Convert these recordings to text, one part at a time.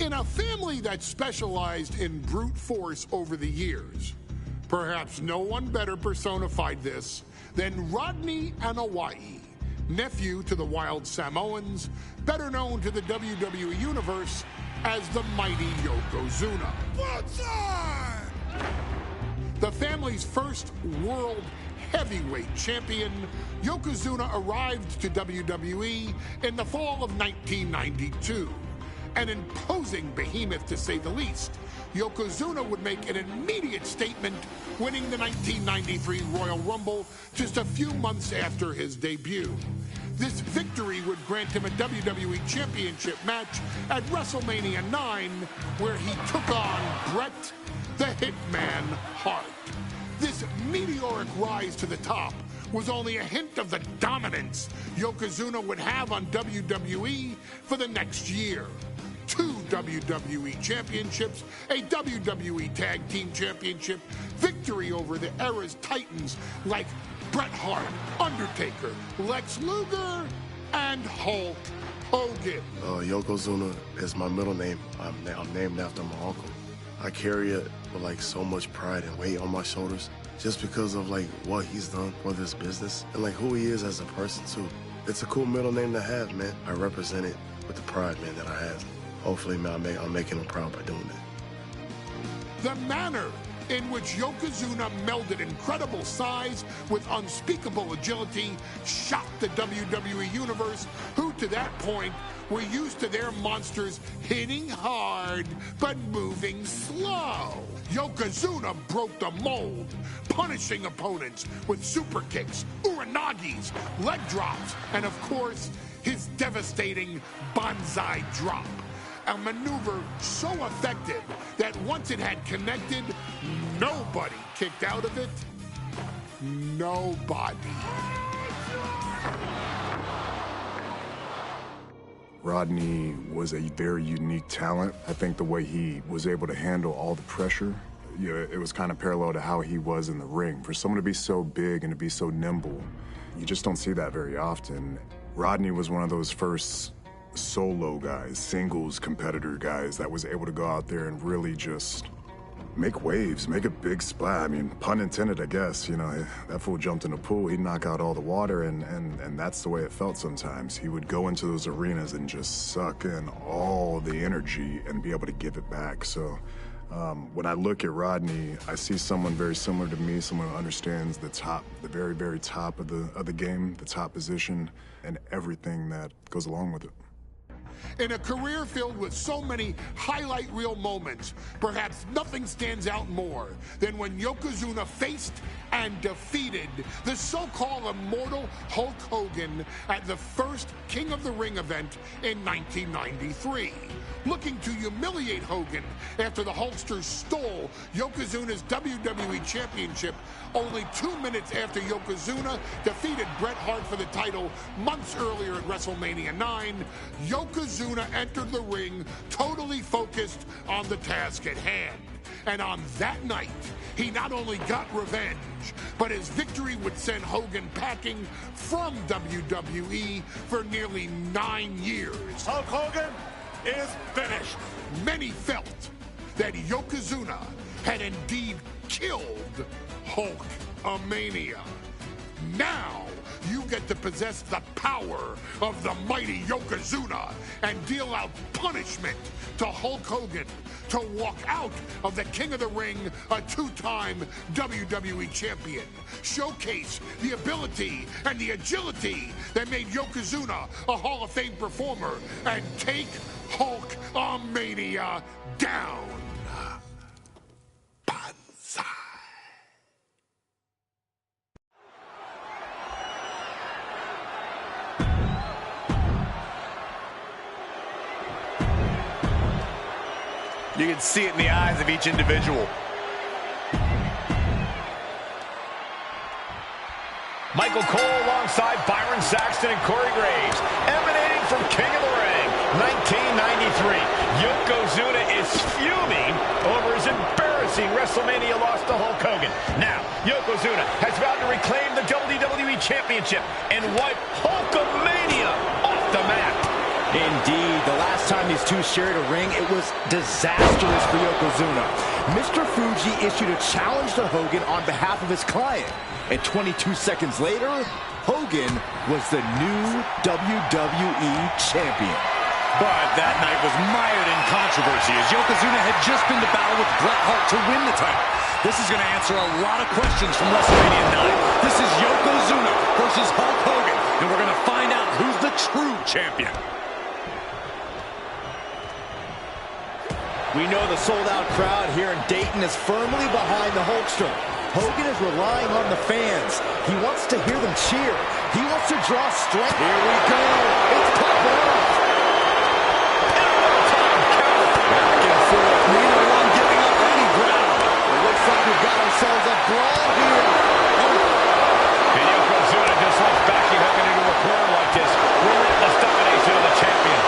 In a family that specialized in brute force over the years, perhaps no one better personified this than Rodney Wwe, nephew to the Wild Samoans, better known to the WWE Universe as the mighty Yokozuna. The family's first world heavyweight champion, Yokozuna arrived to WWE in the fall of 1992. An imposing behemoth, to say the least, Yokozuna would make an immediate statement, winning the 1993 Royal Rumble just a few months after his debut. This victory would grant him a WWE Championship match at WrestleMania 9, where he took on Bret the Hitman Hart. This meteoric rise to the top was only a hint of the dominance Yokozuna would have on WWE for the next year. 2 WWE championships, a WWE Tag Team Championship, victory over the era's titans like Bret Hart, Undertaker, Lex Luger, and Hulk Hogan. Yokozuna is my middle name. I'm named after my uncle. I carry it with like so much pride and weight on my shoulders just because of like what he's done for this business and like who he is as a person too. It's a cool middle name to have, man. I represent it with the pride, man, that I have. Hopefully, man, I'm making him proud by doing it. The manner in which Yokozuna melded incredible size with unspeakable agility shocked the WWE Universe, who to that point were used to their monsters hitting hard but moving slow. Yokozuna broke the mold, punishing opponents with super kicks, uranagis, leg drops, and of course, his devastating banzai drop. A maneuver so effective that once it had connected, nobody kicked out of it. Nobody. Rodney was a very unique talent. I think the way he was able to handle all the pressure, it was kind of parallel to how he was in the ring. For someone to be so big and to be so nimble, you just don't see that very often. Rodney was one of those first solo guys, singles competitor guys that was able to go out there and really just make waves, make a big splash. I mean, pun intended, I guess. You know, that fool jumped in the pool, he'd knock out all the water, and that's the way it felt sometimes. He would go into those arenas and just suck in all the energy and be able to give it back. So when I look at Rodney, I see someone very similar to me, someone who understands the top, the very, very top of the game, the top position, and everything that goes along with it. In a career filled with so many highlight reel moments, perhaps nothing stands out more than when Yokozuna faced and defeated the so-called immortal Hulk Hogan at the first King of the Ring event in 1993. Looking to humiliate Hogan after the Hulkster stole Yokozuna's WWE Championship only 2 minutes after Yokozuna defeated Bret Hart for the title months earlier at WrestleMania 9, Yokozuna entered the ring totally focused on the task at hand. And on that night, he not only got revenge, but his victory would send Hogan packing from WWE for nearly 9 years. Hulk Hogan is finished. Many felt that Yokozuna had indeed killed Hulkamania. Now, you get to possess the power of the mighty Yokozuna and deal out punishment to Hulk Hogan to walk out of the King of the Ring, a 2-time WWE champion. Showcase the ability and the agility that made Yokozuna a Hall of Fame performer and take Hulkamania down. Banzai. You can see it in the eyes of each individual. Michael Cole alongside Byron Saxton and Corey Graves, emanating from King of the Ring, 1993. Yokozuna is fuming over his embarrassing WrestleMania loss to Hulk Hogan. Now, Yokozuna has vowed to reclaim the WWE Championship and wipe Hulkamania off the map. Indeed, the last time these two shared a ring, it was disastrous for Yokozuna. Mr. Fuji issued a challenge to Hogan on behalf of his client. And 22 seconds later, Hogan was the new WWE Champion. But that night was mired in controversy as Yokozuna had just been to battle with Bret Hart to win the title. This is going to answer a lot of questions from WrestleMania 9. This is Yokozuna versus Hulk Hogan, and we're going to find out who's the true champion. We know the sold-out crowd here in Dayton is firmly behind the Hulkster. Hogan is relying on the fans. He wants to hear them cheer. He wants to draw strength. Here we go. It's top off. Back and forth. Neither one giving up any ground. It looks like we've got ourselves a brawl here. And Yokozuna just likes backing Hogan into a corner like this. Relentless domination of the champion.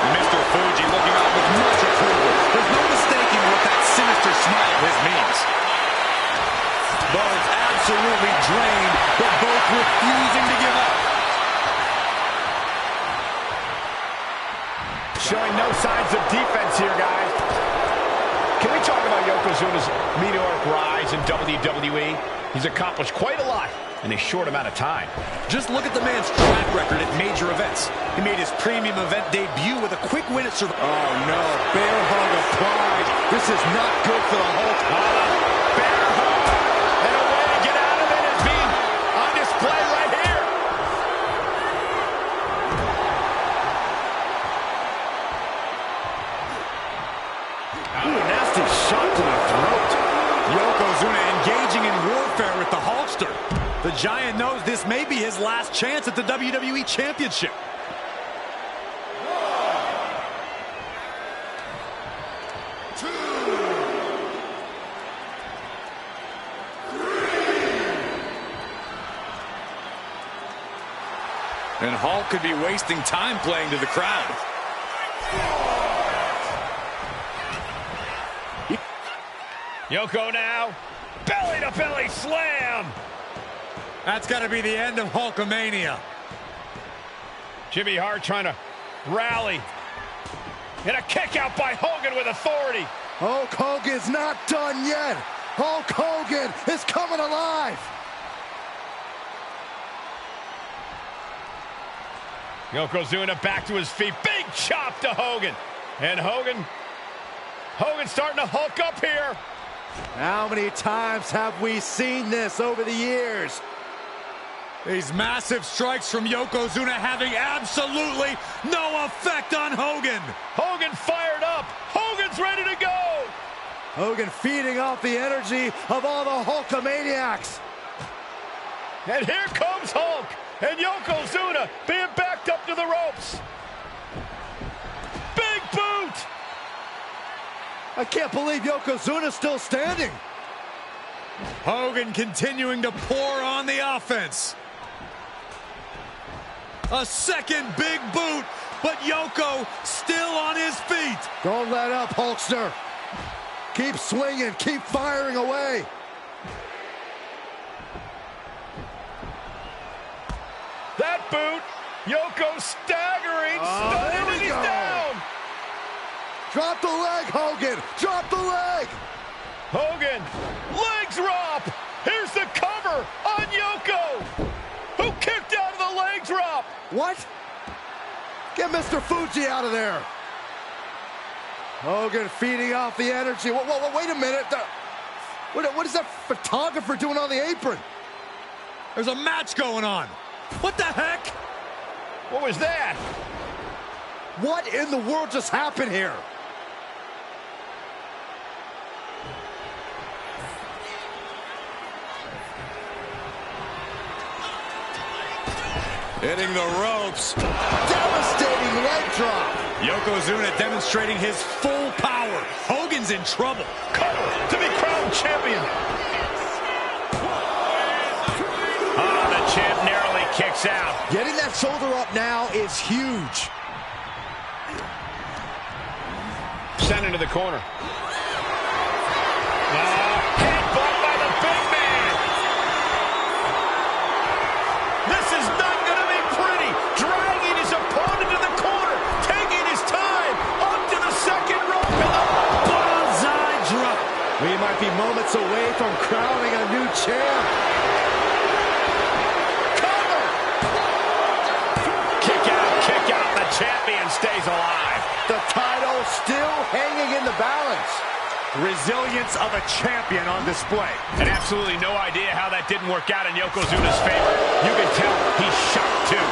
Mr. Fuji looking on with much approval. There's no mistaking what that sinister smile of his means. Both absolutely drained, but both refusing to give up. Showing no signs of defense here, guys. Can we talk about Yokozuna's meteoric rise in WWE? He's accomplished quite a lot in a short amount of time. Just look at the man's track record at major events. He made his premium event debut with a quick win at Survivor. Oh no, bear hug of pride. This is not good for the Hulk. Bear hug. And a way to get out of it is being on display right here. Ooh, a nasty shot to the throat. Yokozuna engaging in warfare with the Hulkster. The Giant knows this may be his last chance at the WWE Championship. And Hulk could be wasting time playing to the crowd. Yoko now. Belly-to-belly slam. That's got to be the end of Hulkamania. Jimmy Hart trying to rally. And a kick out by Hogan with authority. Hulk Hogan's not done yet. Hulk Hogan is coming alive. Yokozuna back to his feet. Big chop to Hogan. And Hogan's starting to hulk up here. How many times have we seen this over the years? These massive strikes from Yokozuna having absolutely no effect on Hogan. Hogan fired up. Hogan's ready to go. Hogan feeding off the energy of all the Hulkamaniacs. And here comes Hulk. And Yokozuna being backed up to the ropes. Big boot. I can't believe Yokozuna's still standing. Hogan continuing to pour on the offense. A second big boot, but Yoko still on his feet. Don't let up, Hulkster. Keep swinging, keep firing away. That boot, Yoko staggering, stunning, and he's down. Drop the leg, Hogan. Drop the leg. Hogan, leg drop. Here's the cover on Yoko, who kicked out of the leg drop. What? Get Mr. Fuji out of there. Hogan feeding off the energy. Wait a minute. What is that photographer doing on the apron? There's a match going on. What the heck? What was that? What in the world just happened here? Hitting the ropes. Devastating leg drop. Yokozuna demonstrating his full power. Hogan's in trouble. Cover to be crowned champion. Oh, the champ narrowly kicks out. Getting that shoulder up now is huge. Sent into the corner. Headbutt by the big man. This is not going to be pretty. Dragging his opponent to the corner. might be moments away from crowning a new champ. Cover! Kick out. The champion stays alive. The title still hanging in the balance. Resilience of a champion on display. And absolutely no idea how that didn't work out in Yokozuna's favor. You can tell he's shocked too.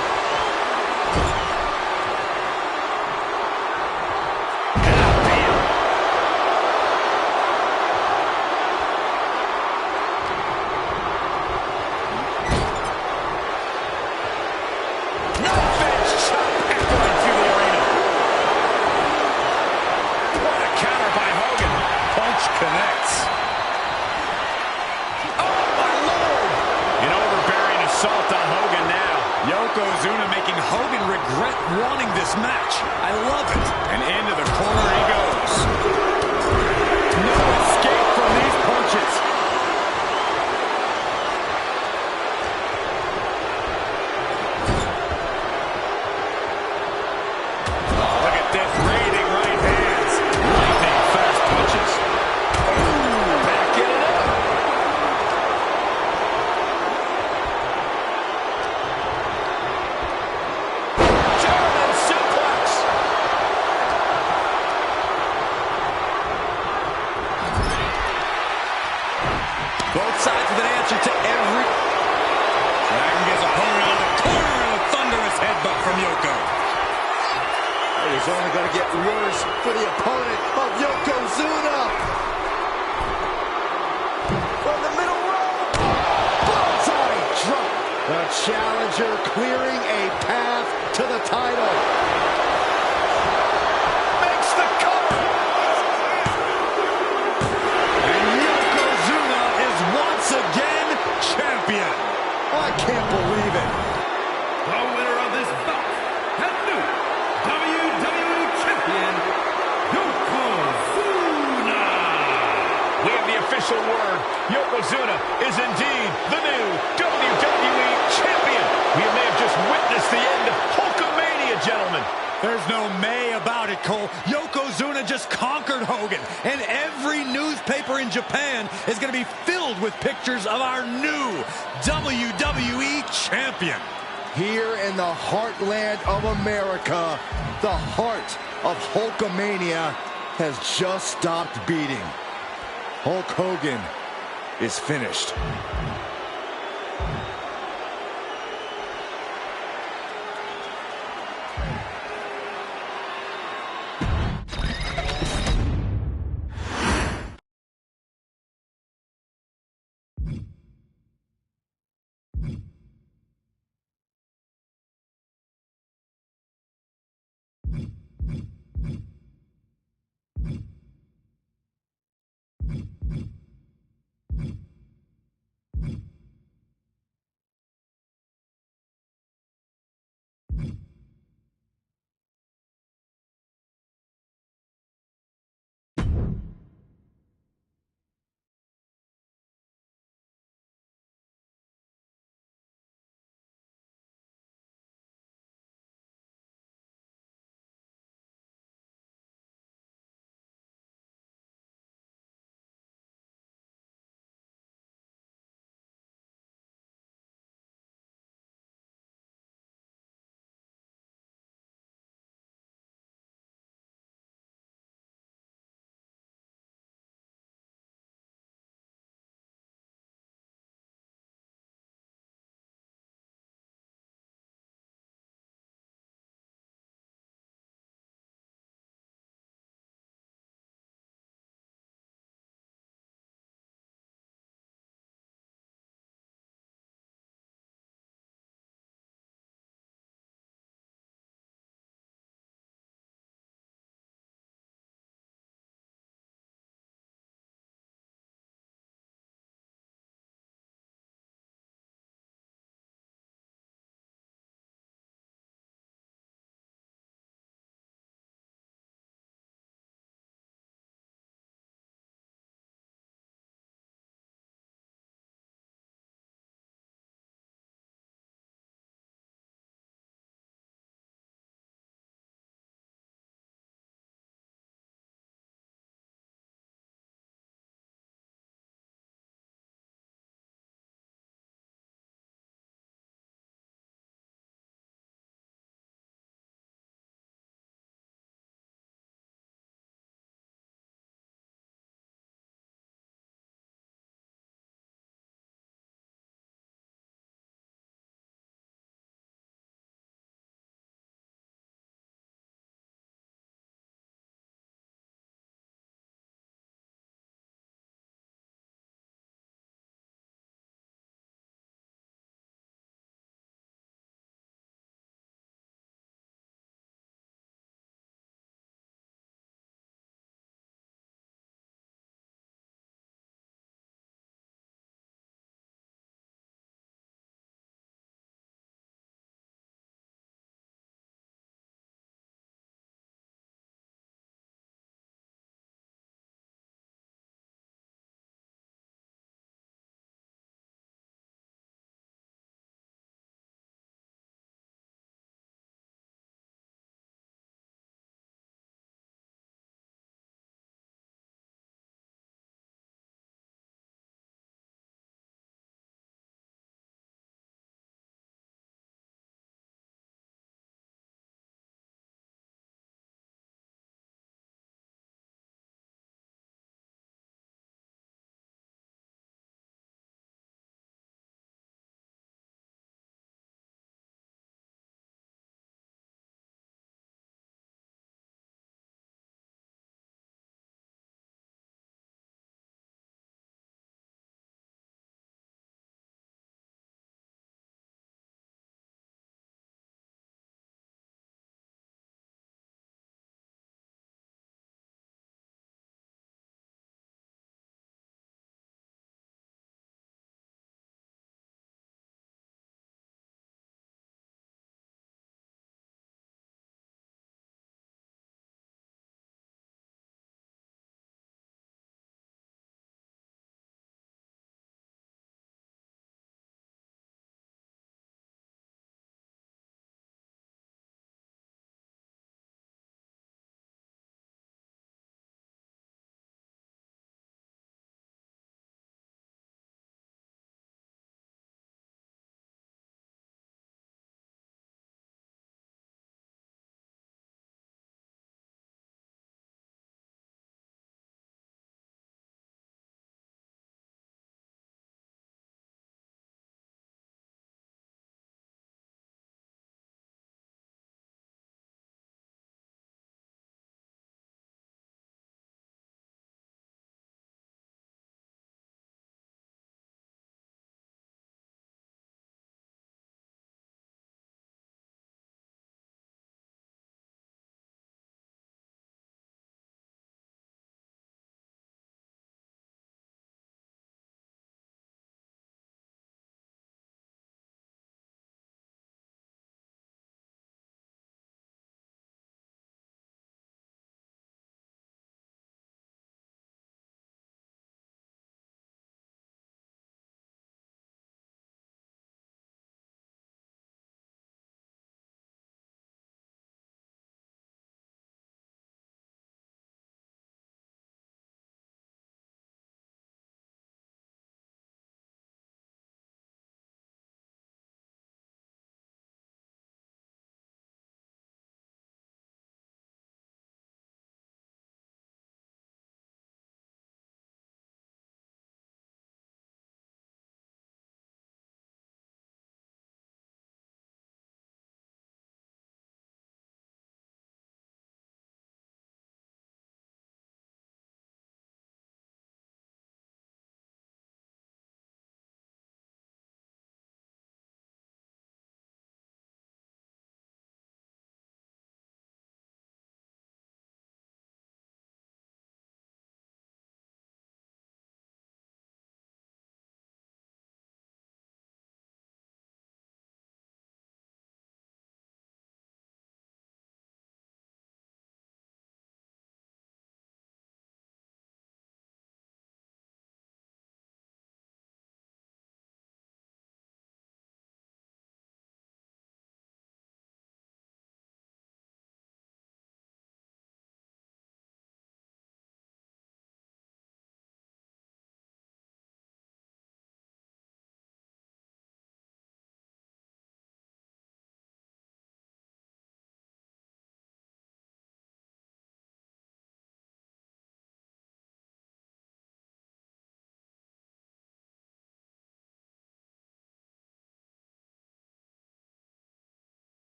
Connects. Oh, my Lord! An overbearing assault on Hogan now. Yokozuna making Hogan regret wanting this match. I love it. And into the corner he goes. No escape from these punches. Oh, look at this. Raiding right hands. Lightning fast punches. Both sides with an answer to every... Dragging his opponent on the corner and a thunderous headbutt from Yoko. It is only going to get worse for the opponent of Yokozuna. From the middle rope. Bullseye drop. The challenger clearing a path to the title. Makes the cover. And Yokozuna is once again champion. I can't believe it. The winner of this bout and new WWE Champion, Yokozuna. We have the official word. Yokozuna is indeed the new WWE Champion. We may have just witnessed the end of Hulkamania, gentlemen. There's no may about it, Cole. Yokozuna just conquered Hogan, and every newspaper in Japan is going to be filled with pictures of our new WWE Champion. Here in the heartland of America, the heart of Hulkamania has just stopped beating. Hulk Hogan is finished.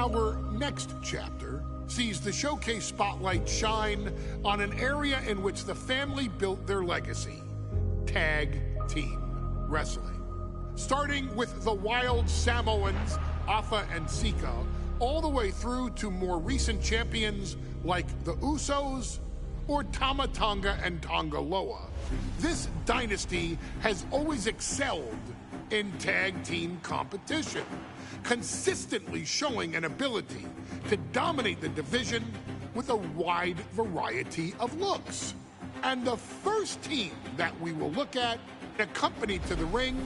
Our next chapter sees the showcase spotlight shine on an area in which the family built their legacy: tag team wrestling. Starting with the Wild Samoans, Afa and Sika, all the way through to more recent champions like the Usos or Tama Tonga and Tonga Loa. This dynasty has always excelled in tag team competition, consistently showing an ability to dominate the division with a wide variety of looks. And the first team that we will look at, accompanied to the ring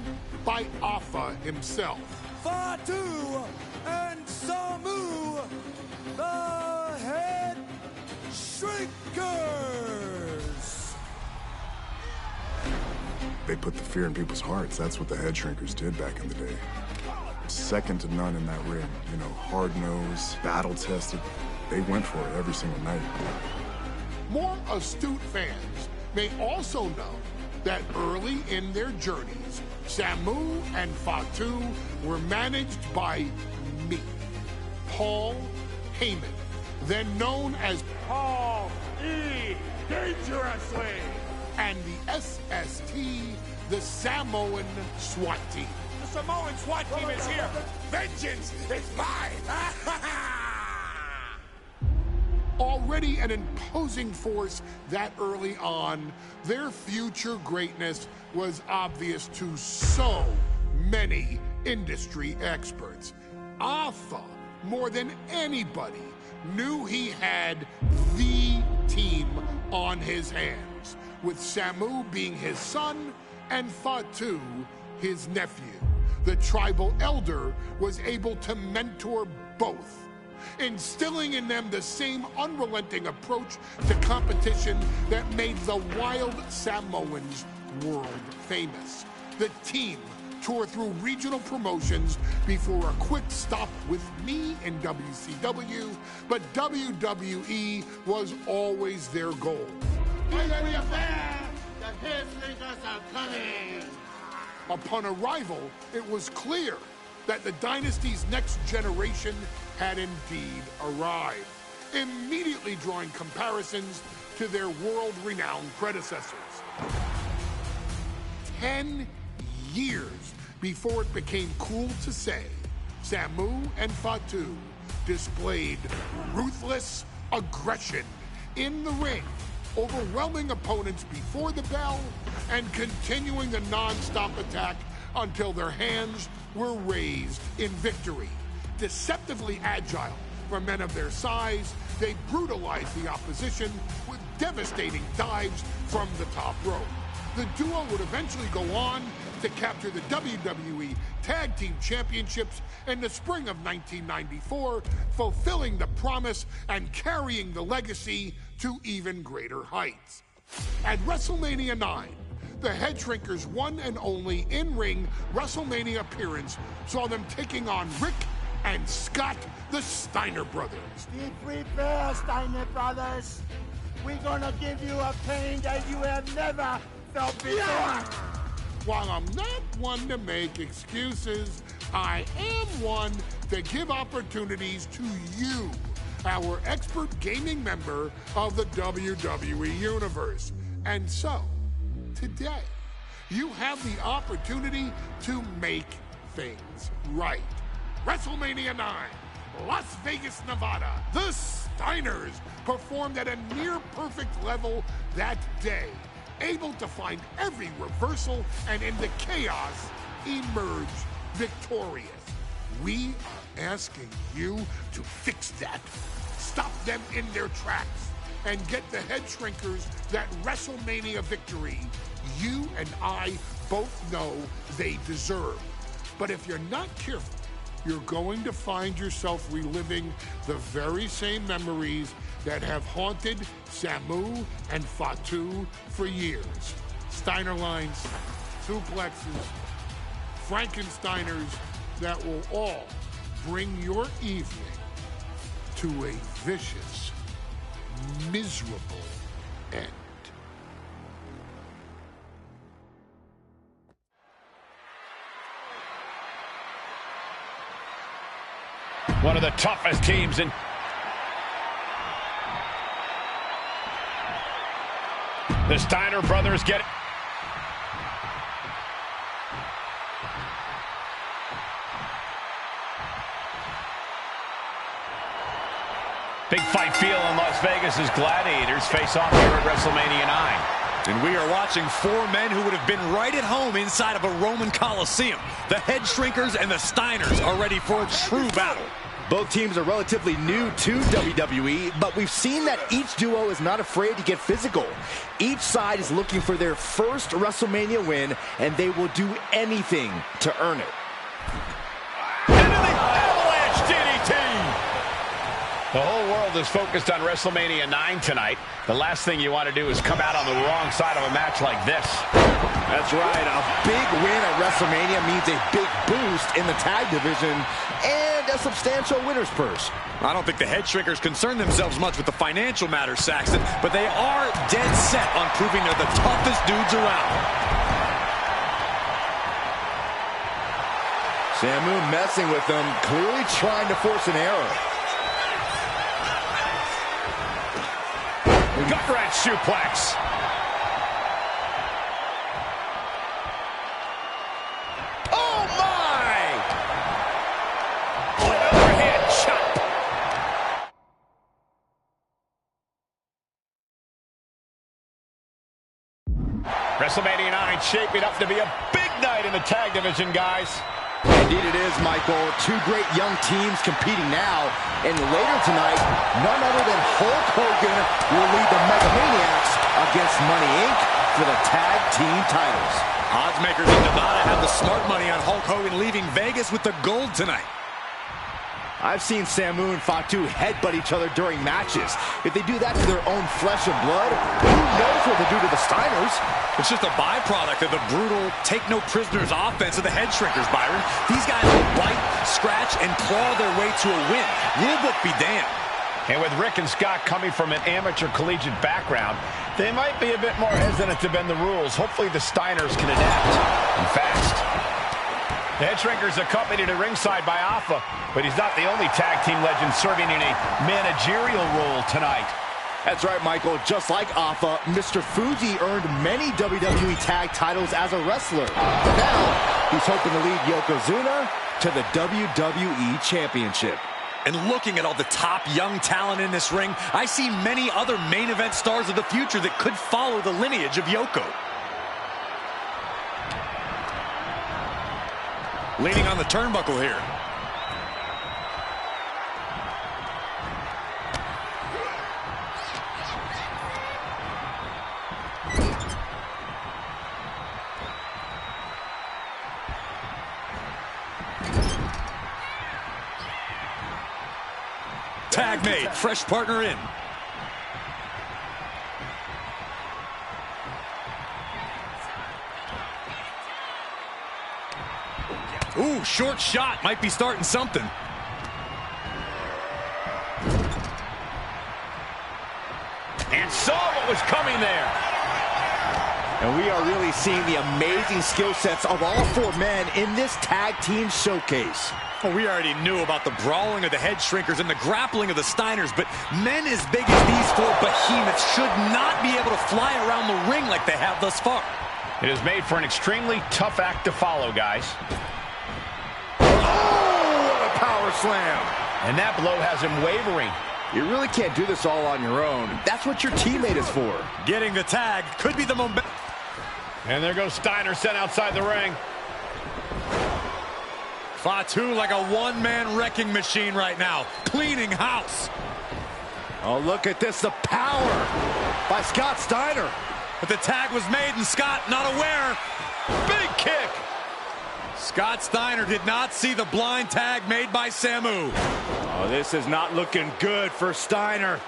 by Afa himself. Fatu and Samu, the Head Shrinkers. They put the fear in people's hearts. That's what the Head Shrinkers did back in the day. Second to none in that ring. You know, hard-nosed, battle-tested. They went for it every single night. More astute fans may also know that early in their journeys, Samu and Fatu were managed by me, Paul Heyman, then known as Paul E. Dangerously. and the SST, the Samoan SWAT team. The Samoan SWAT team is here. Vengeance is mine. Already an imposing force that early on, their future greatness was obvious to so many industry experts. Afa, more than anybody, knew he had the team on his hands, with Samu being his son and Fatu his nephew. The tribal elder was able to mentor both, instilling in them the same unrelenting approach to competition that made the Wild Samoans world famous. The team toured through regional promotions before a quick stop with me in WCW, but WWE was always their goal. Upon arrival, it was clear that the dynasty's next generation had indeed arrived, immediately drawing comparisons to their world-renowned predecessors. 10 years before it became cool to say, Samu and Fatu displayed ruthless aggression in the ring, overwhelming opponents before the bell and continuing the non-stop attack until their hands were raised in victory. Deceptively agile for men of their size, they brutalized the opposition with devastating dives from the top rope. The duo would eventually go on to capture the WWE Tag Team Championships in the spring of 1994, fulfilling the promise and carrying the legacy to even greater heights. At WrestleMania 9, the Head Shrinkers' one and only in-ring WrestleMania appearance saw them taking on Rick and Scott, the Steiner brothers. Be prepared, Steiner brothers. We're gonna give you a pain that you have never felt before. While I'm not one to make excuses, I am one to give opportunities to you, our expert gaming member of the WWE Universe. And so, today, you have the opportunity to make things right. WrestleMania 9, Las Vegas, Nevada. The Steiners performed at a near-perfect level that day, able to find every reversal and in the chaos emerge victorious. We are asking you to fix that, stop them in their tracks, and get the Head Shrinkers that WrestleMania victory you and I both know they deserve. But if you're not careful, you're going to find yourself reliving the very same memories that have haunted Samu and Fatu for years. Steiner lines, suplexes, Frankensteiners that will all bring your evening to a vicious, miserable end. One of the toughest teams in... The Steiner brothers get it. Big fight feel in Las Vegas as Gladiators face off here at WrestleMania 9. And we are watching four men who would have been right at home inside of a Roman Coliseum. The Head Shrinkers and the Steiners are ready for a true battle. Both teams are relatively new to WWE, but we've seen that each duo is not afraid to get physical. Each side is looking for their first WrestleMania win, and they will do anything to earn it. Into the avalanche DDT! The whole world is focused on WrestleMania 9 tonight. The last thing you want to do is come out on the wrong side of a match like this. That's right. A big win at WrestleMania means a big boost in the tag division and a substantial winner's purse. I don't think the Head Shrinkers concern themselves much with the financial matters, Saxton, but they are dead set on proving they're the toughest dudes around. Samu messing with them, clearly trying to force an error. Gut-wrench suplex. Oh, my! Overhead chop. WrestleMania 9 shaping up to be a big night in the tag division, guys. Indeed it is, Michael. Two great young teams competing now. And later tonight, none other than Hulk Hogan will lead the Mega Maniacs against Money Inc. for the tag team titles. Oddsmakers in Nevada have the smart money on Hulk Hogan leaving Vegas with the gold tonight. I've seen Samu and Fatu headbutt each other during matches. If they do that to their own flesh and blood, who knows what they do to the Steiners? It's just a byproduct of the brutal take-no-prisoners offense of the Head Shrinkers, Byron. These guys will bite, scratch, and claw their way to a win. Rulebook be damned. And with Rick and Scott coming from an amateur collegiate background, they might be a bit more hesitant to bend the rules. Hopefully the Steiners can adapt, and fast. The Head Shrinkers accompanied at ringside by Alpha, but he's not the only tag team legend serving in a managerial role tonight. That's right, Michael. Just like Alpha, Mr. Fuji earned many WWE tag titles as a wrestler. Now, he's hoping to lead Yokozuna to the WWE Championship. And looking at all the top young talent in this ring, I see many other main event stars of the future that could follow the lineage of Yoko. Leaning on the turnbuckle here. Tag made, fresh partner in. Ooh, short shot, might be starting something. And saw what was coming there. And we are really seeing the amazing skill sets of all four men in this tag team showcase. Well, we already knew about the brawling of the Head Shrinkers and the grappling of the Steiners, but men as big as these four behemoths should not be able to fly around the ring like they have thus far. It is made for an extremely tough act to follow, guys. Power slam. And that blow has him wavering. You really can't do this all on your own. That's what your teammate is for. Getting the tag could be the momentum. And there goes Steiner sent outside the ring. Fatu like a one-man wrecking machine right now. Cleaning house. Oh, look at this. The power by Scott Steiner. But the tag was made and Scott not aware. Big kick. Scott Steiner did not see the blind tag made by Samu. Oh, this is not looking good for Steiner.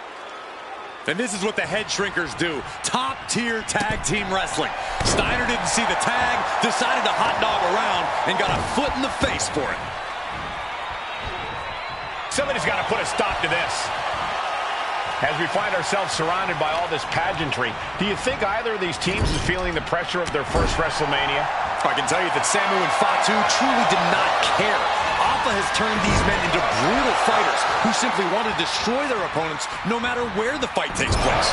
And this is what the Head Shrinkers do. Top-tier tag team wrestling. Steiner didn't see the tag, decided to hot dog around, and got a foot in the face for it. Somebody's got to put a stop to this. As we find ourselves surrounded by all this pageantry, do you think either of these teams is feeling the pressure of their first WrestleMania? I can tell you that Samu and Fatu truly did not care. Alpha has turned these men into brutal fighters who simply want to destroy their opponents no matter where the fight takes place.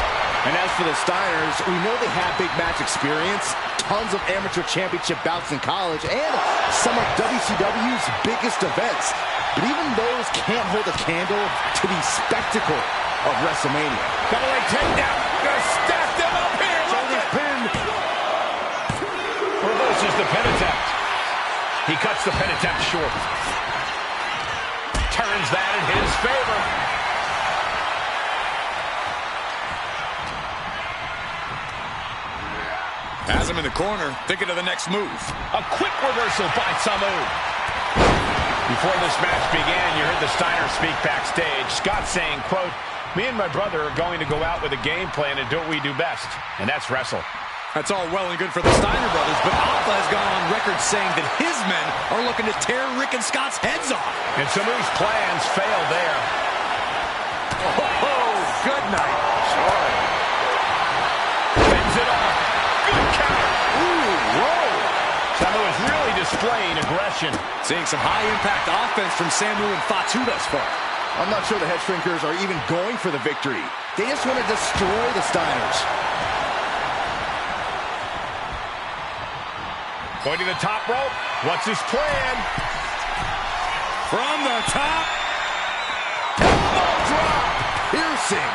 And as for the Steiners, we know they have big match experience, tons of amateur championship bouts in college, and some of WCW's biggest events. But even those can't hold a candle to the spectacle of WrestleMania. Double leg takedown. Gonna stack them up here. Shoulders pinned. Reverses the pin attempt. He cuts the pin attempt short. Turns that in his favor. Has him in the corner, thinking of the next move. A quick reversal by Samu. Before this match began, you heard the Steiner speak backstage. Scott saying, quote, "Me and my brother are going to go out with a game plan and do what we do best, and that's wrestle." That's all well and good for the Steiner brothers, but Alpha has gone on record saying that his men are looking to tear Rick and Scott's heads off. And Samu's plans failed there. Oh, good night. Sure. Fends it off. Good counter. Ooh, whoa. Samu is really displaying aggression. Seeing some high-impact offense from Samu and Fatu thus far. I'm not sure the Head Shrinkers are even going for the victory. They just want to destroy the Steiners. Going to the top rope. What's his plan? From the top. Elbow drop. Piercing.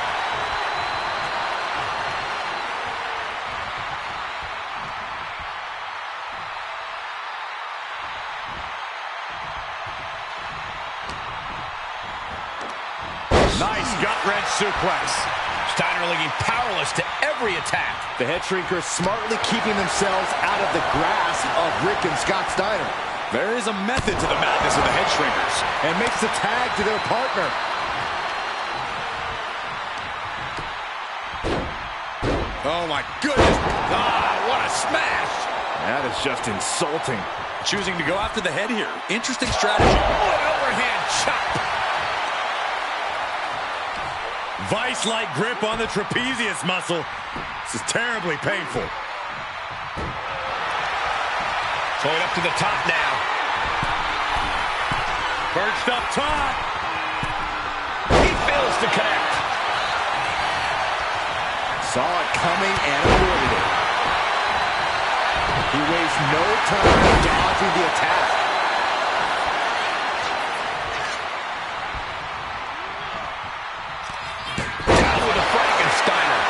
Nice gut-wrench suplex. Steiner looking powerless to every attack. The Head Shrinkers smartly keeping themselves out of the grasp of Rick and Scott Steiner. There is a method to the madness of the Head Shrinkers. And makes the tag to their partner. Oh, my goodness. Ah, what a smash. That is just insulting. Choosing to go after the head here. Interesting strategy. Oh, an overhand chop. Vice-like grip on the trapezius muscle. This is terribly painful. Going up to the top now. Perched up top. He fails to connect. Saw it coming and avoided it. He wastes no time dodging the attack. Down with a Frankensteiner.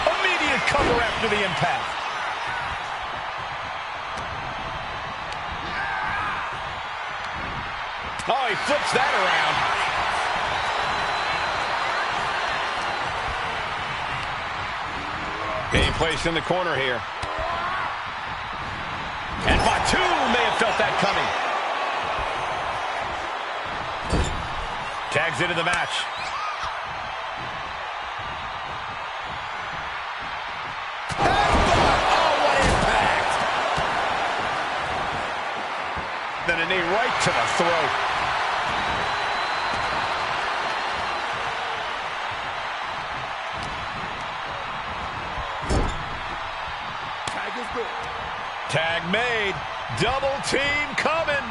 Immediate cover after the impact. Oh, he flips that around. Being placed in the corner here. And Fatu may have felt that coming. Tags into the match. Oh, what impact! Then a knee right to the throat. Tag made. Double team coming.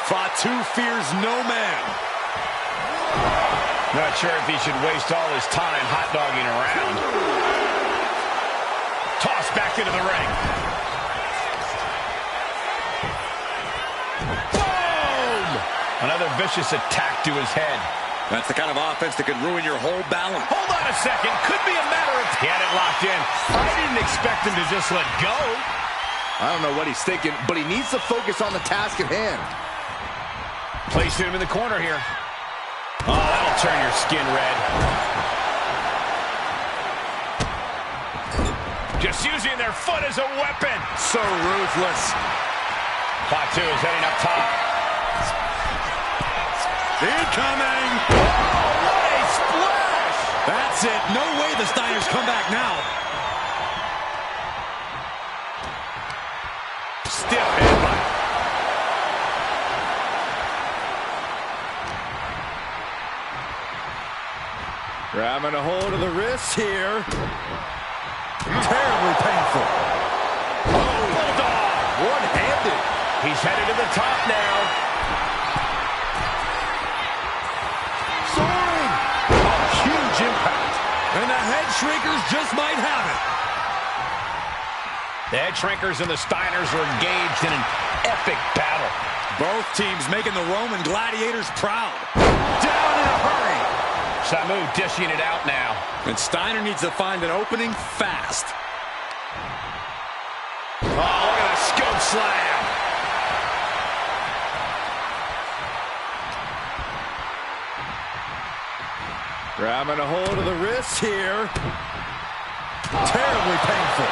Fatu fears no man. Not sure if he should waste all his time hot-dogging around. Toss back into the ring. Another vicious attack to his head. That's the kind of offense that could ruin your whole balance. Hold on a second. Could be a matter of... He had it locked in. I didn't expect him to just let go. I don't know what he's thinking, but he needs to focus on the task at hand. Placed him in the corner here. Oh, that'll turn your skin red. Just using their foot as a weapon. So ruthless. Fatu is heading up top. Incoming! Oh, what a splash! That's it. No way the Steiners come back now. Stiff headbutt. Grabbing a hold of the wrist here. Terribly painful. Oh, bulldog. One-handed. He's headed to the top now. Soaring. Oh, huge impact. And the head shrinkers just might have it. The head shrinkers and the Steiners are engaged in an epic battle. Both teams making the Roman gladiators proud. Down in a hurry. Samu dishing it out now. And Steiner needs to find an opening fast. Oh, look at a scoop slam. Grabbing a hold of the wrist here. Terribly painful.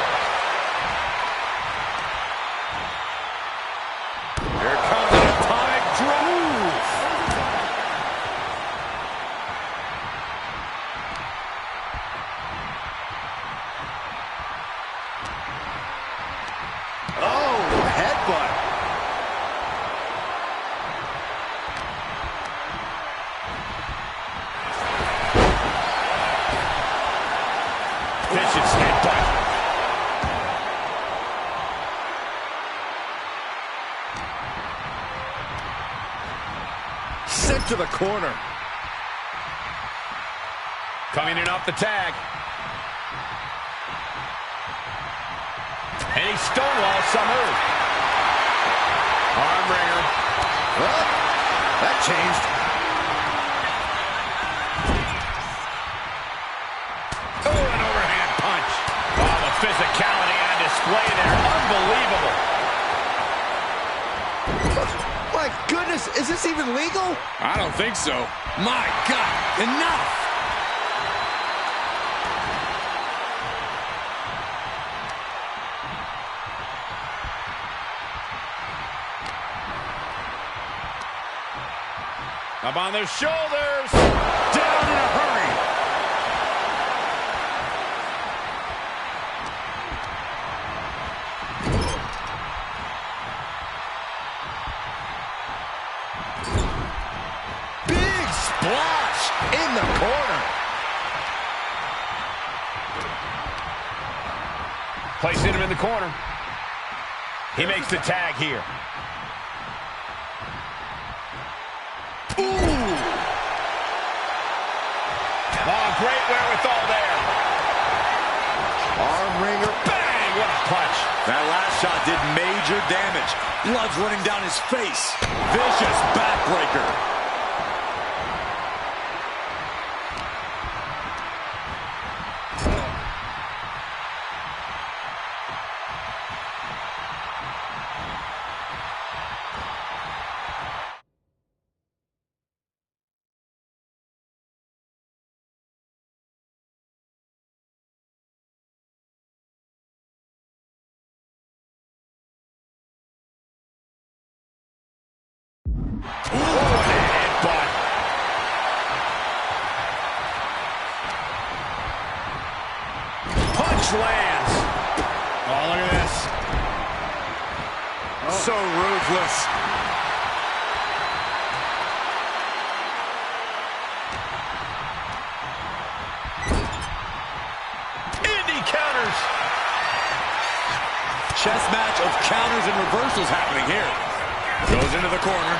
Here comes an atomic drop. Oh, headbutt. Vicious headbutt. Sent to the corner. Coming in off the tag. And he stonewalls Samu. Arm wringer. Well, that changed. Oh, an overhand punch. Oh, the physicality on display there. Unbelievable. My goodness, is this even legal? I don't think so. My God, enough. Up on their shoulders. Down in a hurry. Big splash in the corner. Placing him in the corner. He makes the tag here. Oh, great wherewithal there. Arm wringer. Bang! What a punch. That last shot did major damage. Blood's running down his face. Vicious backbreaker. Ooh, what a headbutt. Punch lands. Oh, look at this. Oh. So ruthless. Indy counters. Chess match of counters and reversals happening here. Goes into the corner.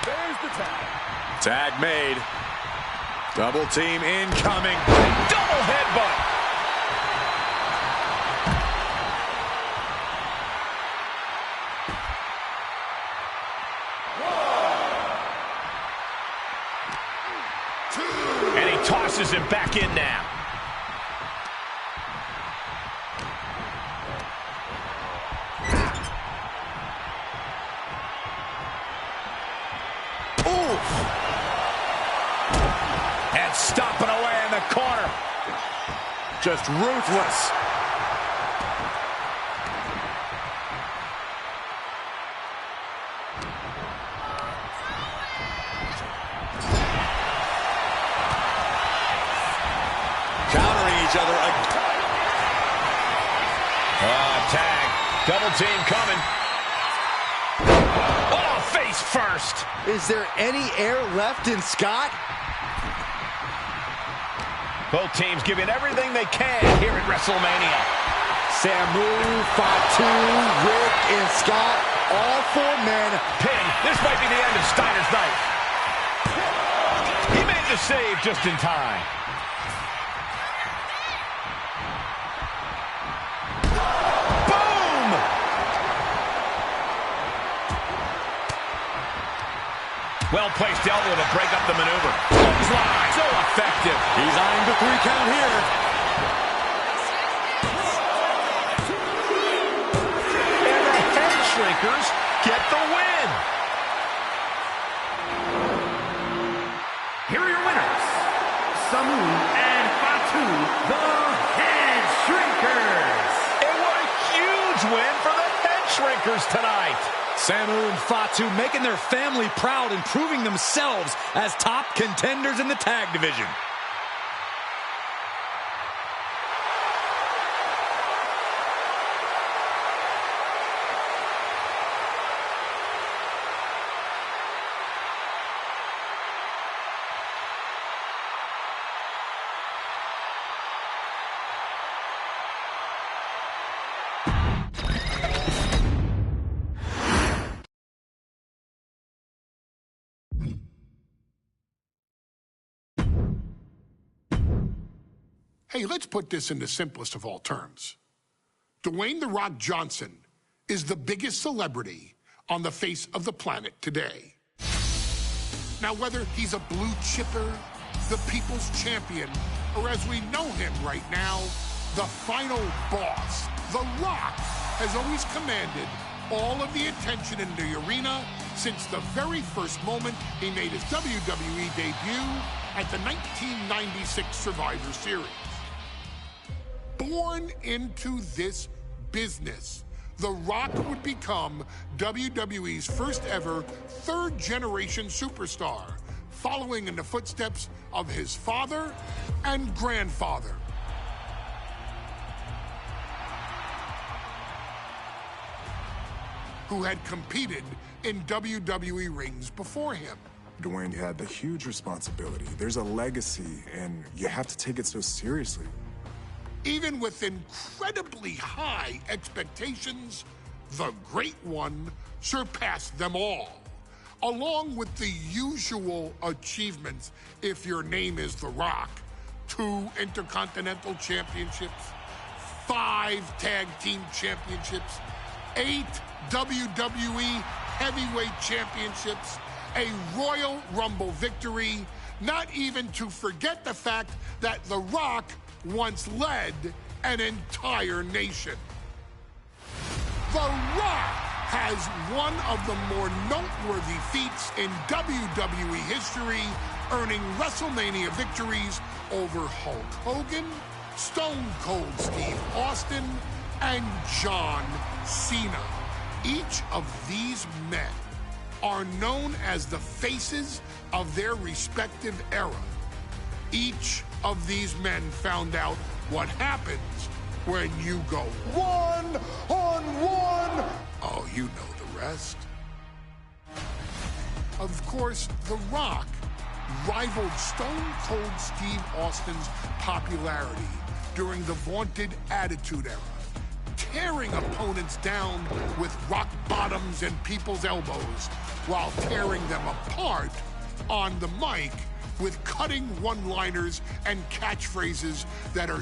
There's the tag. Tag made. Double team incoming. Double headbutt. And he tosses him back in now. And stomping away in the corner. Just ruthless. Countering each other. Tag. Double team coming. face first. Is there any air left in Scott? Both teams giving everything they can here at WrestleMania. Samu, Fatu, Rick, and Scott, all 4 men. Pin. This might be the end of Steiner's night. He made the save just in time. Boom! Well-placed elbow to break up the maneuver. Clothesline. So effective. He's eyeing the 3 count here. Shrinkers get the win. Here are your winners, Samu and Fatu, the Head Shrinkers. And what a huge win for the Head Shrinkers tonight. Samu and Fatu making their family proud and proving themselves as top contenders in the tag division. Hey, let's put this in the simplest of all terms. Dwayne "The Rock" Johnson is the biggest celebrity on the face of the planet today. Now, whether he's a blue chipper, the people's champion, or as we know him right now, the final boss, The Rock has always commanded all of the attention in the arena since the very first moment he made his WWE debut at the 1996 Survivor Series. Born into this business, The Rock would become WWE's first ever 3rd-generation superstar, following in the footsteps of his father and grandfather. Who had competed in WWE rings before him. Dwayne had the huge responsibility. There's a legacy, and you have to take it so seriously. Even with incredibly high expectations, the Great One surpassed them all, along with the usual achievements if your name is The Rock: 2 Intercontinental Championships, 5 Tag Team Championships, 8 WWE Heavyweight Championships, a Royal Rumble victory, not even to forget the fact that The Rock once led an entire nation. The Rock has one of the more noteworthy feats in WWE history, earning WrestleMania victories over Hulk Hogan, Stone Cold Steve Austin, and John Cena. Each of these men are known as the faces of their respective era. Each of these men found out what happens when you go one-on-one. Oh, you know the rest. Of course, The Rock rivaled Stone Cold Steve Austin's popularity during the vaunted Attitude Era, tearing opponents down with rock bottoms and people's elbows while tearing them apart on the mic with cutting one-liners and catchphrases that are